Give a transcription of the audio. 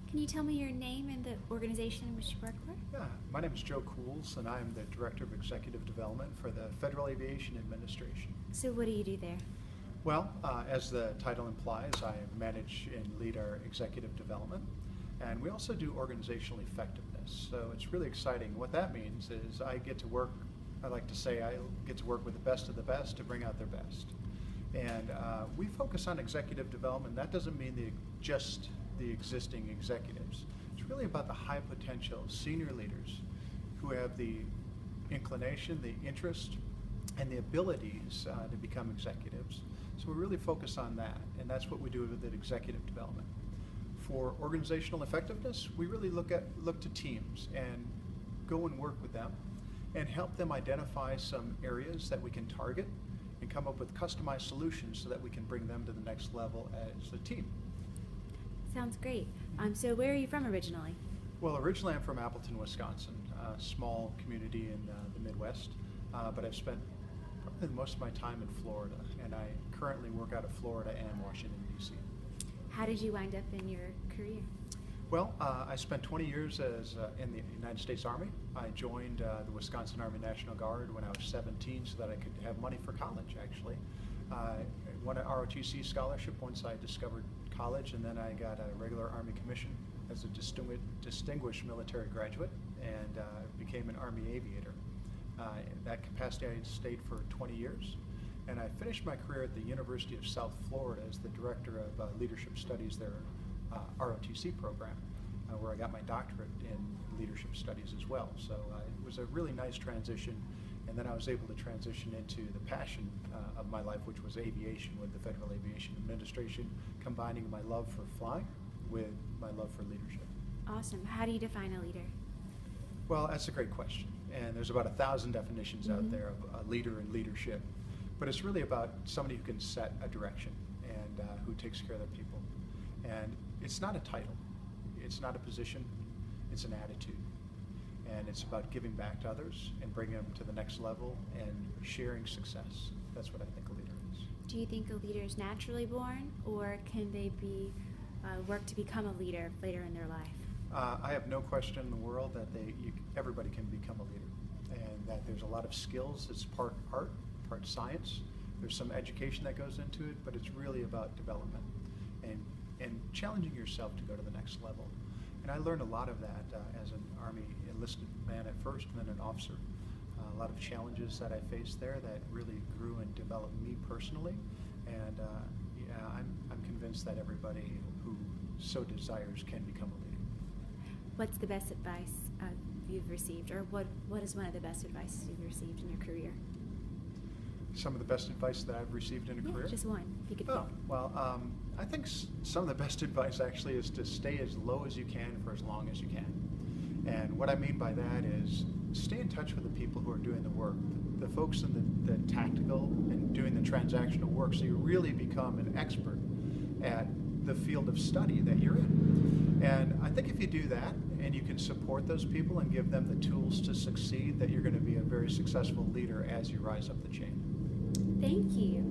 Can you tell me your name and the organization in which you work for? Yeah, my name is Joe Cools, and I'm the Director of Executive Development for the Federal Aviation Administration. So what do you do there? Well, as the title implies, I manage and lead our executive development, and we also do organizational effectiveness. So it's really exciting. What that means is I get to work, I like to say I get to work with the best of the best to bring out their best. And we focus on executive development. That doesn't mean just the existing executives. It's really about the high potential senior leaders who have the inclination, the interest, and the abilities to become executives. So we really focus on that, and that's what we do with executive development. For organizational effectiveness, we really look to teams and go and work with them and help them identify some areas that we can target and come up with customized solutions so that we can bring them to the next level as a team. Sounds great. So where are you from originally? Well, originally I'm from Appleton, Wisconsin, a small community in the Midwest, but I've spent probably most of my time in Florida, and I currently work out of Florida and Washington, D.C. How did you wind up in your career? Well, I spent 20 years in the United States Army. I joined the Wisconsin Army National Guard when I was 17 so that I could have money for college, actually. I won an ROTC scholarship once I discovered college, and then I got a regular Army commission as a distinguished military graduate and became an Army aviator. In that capacity, I stayed for 20 years, and I finished my career at the University of South Florida as the Director of Leadership Studies, their ROTC program, where I got my doctorate in leadership studies as well. So it was a really nice transition, and then I was able to transition into the passion of my life, which was aviation with the Federal Aviation Administration, combining my love for flying with my love for leadership. Awesome. How do you define a leader? Well, that's a great question, and there's about 1,000 definitions out there of a leader and leadership, but it's really about somebody who can set a direction and who takes care of their people. And it's not a title, it's not a position, it's an attitude. And it's about giving back to others and bringing them to the next level and sharing success. That's what I think a leader is. Do you think a leader is naturally born, or can they work to become a leader later in their life? I have no question in the world that everybody can become a leader, and that there's a lot of skills. It's part art, part science. There's some education that goes into it, but it's really about development and challenging yourself to go to the next level. And I learned a lot of that as an Army enlisted man at first, and then an officer. A lot of challenges that I faced there that really grew and developed me personally. And I'm convinced that everybody who so desires can become a leader. What's the best advice you've received, or what is one of the best advice you've received in your career? Some of the best advice that I've received in a career? Just one, if you could pick. Well, I think some of the best advice actually is to stay as low as you can for as long as you can. And what I mean by that is stay in touch with the people who are doing the work, the folks in the tactical and doing the transactional work, so you really become an expert at the field of study that you're in. And I think if you do that and you can support those people and give them the tools to succeed, that you're going to be a very successful leader as you rise up the chain. Thank you.